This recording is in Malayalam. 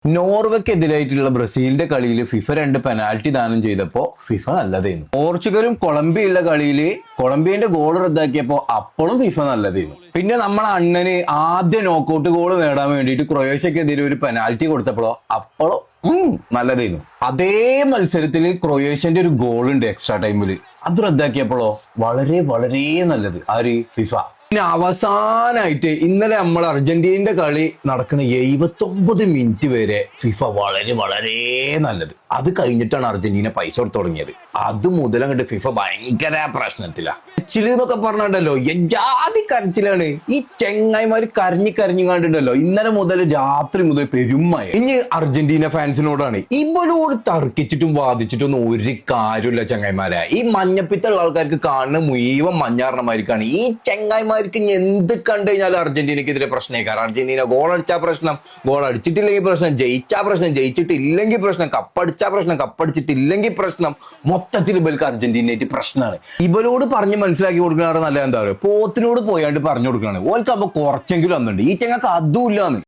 നോർവെക്കെതിരായിട്ടുള്ള ബ്രസീലിന്റെ കളിയിൽ ഫിഫ 2 പെനാൽറ്റി ദാനം ചെയ്തപ്പോ ഫിഫ നല്ലതായിരുന്നു. പോർച്ചുഗലും കൊളംബിയയുള്ള കളിയിൽ കൊളംബിയന്റെ ഗോൾ റദ്ദാക്കിയപ്പോ അപ്പോഴും ഫിഫ നല്ലതായിരുന്നു. പിന്നെ നമ്മളെ അണ്ണന് ആദ്യ നോക്കൌട്ട് ഗോൾ നേടാൻ വേണ്ടിയിട്ട് ക്രൊയേഷ്യക്കെതിരെ ഒരു പെനാൽറ്റി കൊടുത്തപ്പോഴോ അപ്പോഴും നല്ലതായിരുന്നു. അതേ മത്സരത്തിൽ ക്രൊയേഷ്യന്റെ ഒരു ഗോൾ ഉണ്ട് എക്സ്ട്രാ ടൈമിൽ, അത് റദ്ദാക്കിയപ്പോഴോ വളരെ വളരെ നല്ലത് ആര് ഫിഫ. പിന്നെ അവസാനായിട്ട് ഇന്നലെ നമ്മൾ അർജന്റീനയുടെ കളി നടക്കുന്ന 79 മിനിറ്റ് വരെ ഫിഫ വളരെ വളരെ നല്ലത്. അത് കഴിഞ്ഞിട്ടാണ് അർജന്റീന പൈസ കൊടുത്തു തുടങ്ങിയത്. അത് മുതൽ അങ്ങോട്ട് ഫിഫ ഭയങ്കര പ്രശ്നത്തിലാണ്. കരച്ചില് എന്നൊക്കെ പറഞ്ഞിട്ടുണ്ടല്ലോ, ജാതി കരച്ചിലാണ്. ഈ ചെങ്ങായിമാര് കരഞ്ഞു കണ്ടുണ്ടല്ലോ. ഇന്നലെ മുതൽ രാത്രി മുതൽ പെരുമയ. ഇനി അർജന്റീന ഫാൻസിനോടാണ്, ഇവരോട് തർക്കിച്ചിട്ടും വാദിച്ചിട്ടൊന്നും ഒരു കാര്യമില്ല ചെങ്ങായിമാരെ. ഈ മഞ്ഞപ്പിത്തുള്ള ആൾക്കാർക്ക് കാണുന്ന മുഴുവൻ മഞ്ഞാറണമാർക്കാണ്. ഈ ചെങ്ങായിമാർക്ക് എന്ത് കണ്ടു കഴിഞ്ഞാലും അർജന്റീനക്കെതിരെ പ്രശ്നമായിരിക്കും. അർജന്റീന ഗോൾ അടിച്ചാ പ്രശ്നം, ഗോൾ അടിച്ചിട്ടില്ലെങ്കിൽ പ്രശ്നം, ജയിച്ചാ പ്രശ്നം, ജയിച്ചിട്ടില്ലെങ്കിൽ പ്രശ്നം, കപ്പടിച്ചാ പ്രശ്നം, കപ്പടിച്ചിട്ടില്ലെങ്കിൽ പ്രശ്നം. മൊത്തത്തിൽ ഇവർക്ക് അർജന്റീനയായിട്ട് പ്രശ്നമാണ്. ഇവരോട് പറഞ്ഞ് മനസ്സിലാക്കി കൊടുക്കുന്ന നല്ല എന്താ പറയുക, പോത്തിനോട് പോയാണ്ട് പറഞ്ഞു കൊടുക്കുകയാണ്. ഓൽക്ക് അപ്പൊ കുറച്ചെങ്കിലും വന്നിട്ടുണ്ട്. ഈ ചെങ്ങക്ക് അതും ഇല്ലാന്ന്.